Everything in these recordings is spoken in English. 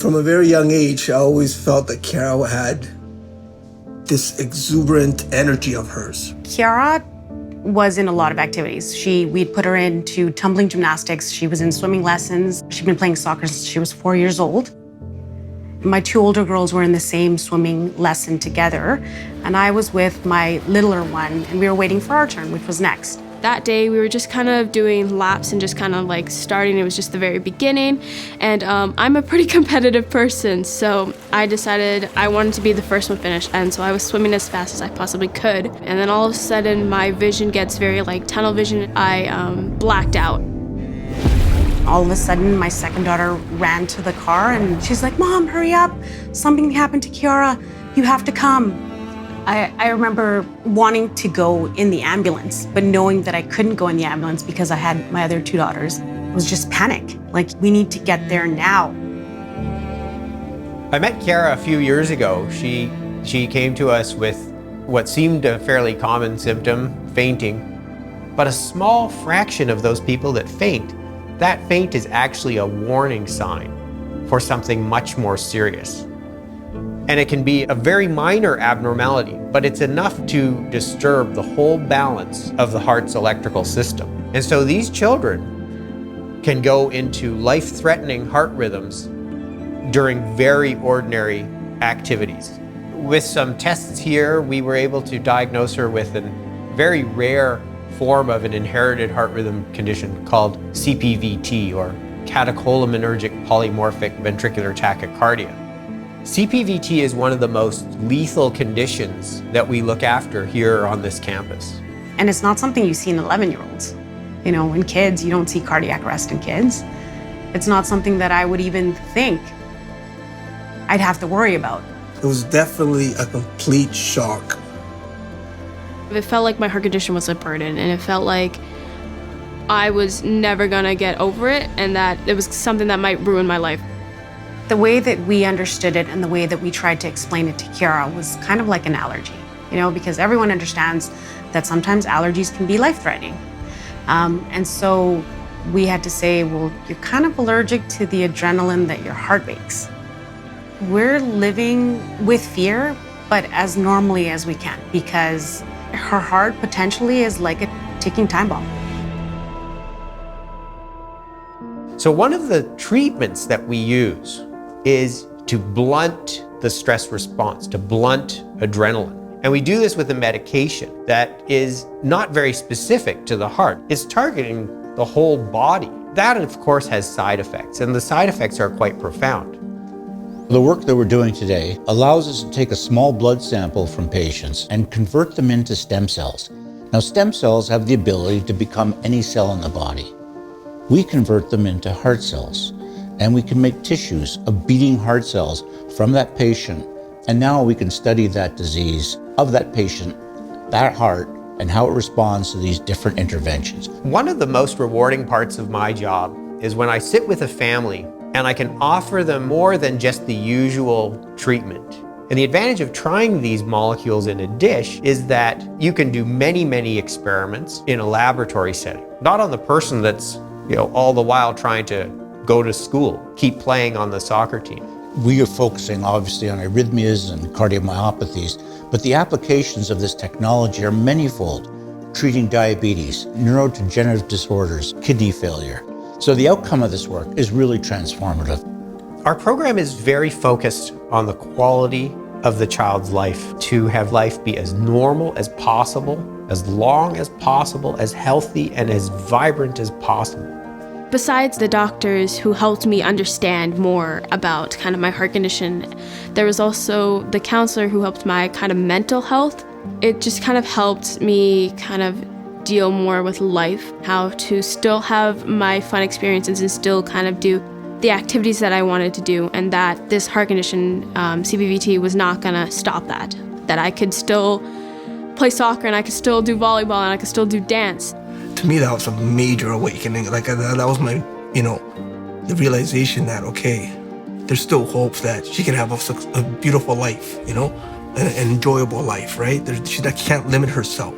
From a very young age, I always felt that Kiara had this exuberant energy of hers. Kiara was in a lot of activities. We'd put her into tumbling gymnastics. She was in swimming lessons. She'd been playing soccer since she was 4 years old. My two older girls were in the same swimming lesson together, and I was with my littler one, and we were waiting for our turn, which was next. That day, we were just kind of doing laps and just kind of like starting. It was just the very beginning. And I'm a pretty competitive person, so I decided I wanted to be the first one finished. And so I was swimming as fast as I possibly could. And then all of a sudden, my vision gets very like tunnel vision. I blacked out. All of a sudden, my second daughter ran to the car and she's like, "Mom, hurry up. Something happened to Kiara. You have to come." I remember wanting to go in the ambulance, but knowing that I couldn't go in the ambulance because I had my other two daughters. It was just panic. Like, we need to get there now. I met Kiara a few years ago. She came to us with what seemed a fairly common symptom, fainting. But a small fraction of those people that faint, that faint is actually a warning sign for something much more serious. And it can be a very minor abnormality, but it's enough to disturb the whole balance of the heart's electrical system. And so these children can go into life-threatening heart rhythms during very ordinary activities. With some tests here, we were able to diagnose her with a very rare form of an inherited heart rhythm condition called CPVT, or catecholaminergic polymorphic ventricular tachycardia. CPVT is one of the most lethal conditions that we look after here on this campus. And it's not something you see in 11-year-olds. You know, in kids, you don't see cardiac arrest in kids. It's not something that I would even think I'd have to worry about. It was definitely a complete shock. It felt like my heart condition was a burden, and it felt like I was never gonna get over it, and that it was something that might ruin my life. The way that we understood it and the way that we tried to explain it to Kiara was kind of like an allergy, you know, because everyone understands that sometimes allergies can be life-threatening. And so we had to say, well, you're kind of allergic to the adrenaline that your heart makes. We're living with fear, but as normally as we can, because her heart potentially is like a ticking time bomb. So one of the treatments that we use is to blunt the stress response, to blunt adrenaline. And we do this with a medication that is not very specific to the heart. It's targeting the whole body. That, of course, has side effects, and the side effects are quite profound. The work that we're doing today allows us to take a small blood sample from patients and convert them into stem cells. Now, stem cells have the ability to become any cell in the body. We convert them into heart cells, and we can make tissues of beating heart cells from that patient. And now we can study that disease of that patient, that heart, and how it responds to these different interventions. One of the most rewarding parts of my job is when I sit with a family and I can offer them more than just the usual treatment. And the advantage of trying these molecules in a dish is that you can do many, many experiments in a laboratory setting, not on the person that's, all the while trying to go to school, keep playing on the soccer team. We are focusing obviously on arrhythmias and cardiomyopathies, but the applications of this technology are manifold, treating diabetes, neurodegenerative disorders, kidney failure. So the outcome of this work is really transformative. Our program is very focused on the quality of the child's life, to have life be as normal as possible, as long as possible, as healthy and as vibrant as possible. Besides the doctors who helped me understand more about kind of my heart condition, there was also the counselor who helped my kind of mental health. It just kind of helped me kind of deal more with life, how to still have my fun experiences and still kind of do the activities that I wanted to do, and that this heart condition, CPVT, was not gonna stop that. That I could still play soccer and I could still do volleyball and I could still do dance. To me, that was a major awakening. Like that was my, the realization that, okay, there's still hope that she can have a beautiful life, an enjoyable life, right? She can't limit herself.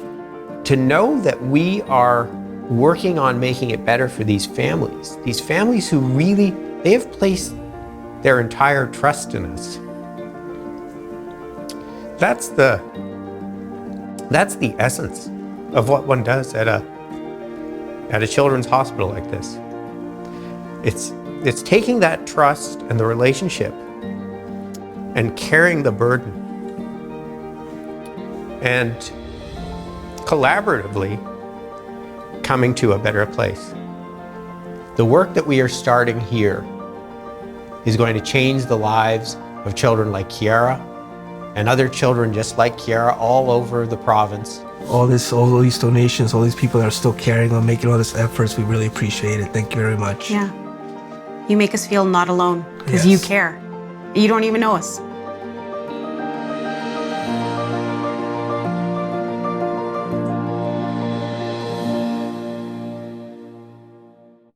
To know that we are working on making it better for these families who really, they have placed their entire trust in us. That's the essence of what one does at a children's hospital like this. It's taking that trust and the relationship and carrying the burden and collaboratively coming to a better place. The work that we are starting here is going to change the lives of children like Kiara and other children just like Kiara all over the province. All these donations, all these people that are still carrying on, making all these efforts, we really appreciate it. Thank you very much. Yeah. You make us feel not alone because you care. You don't even know us.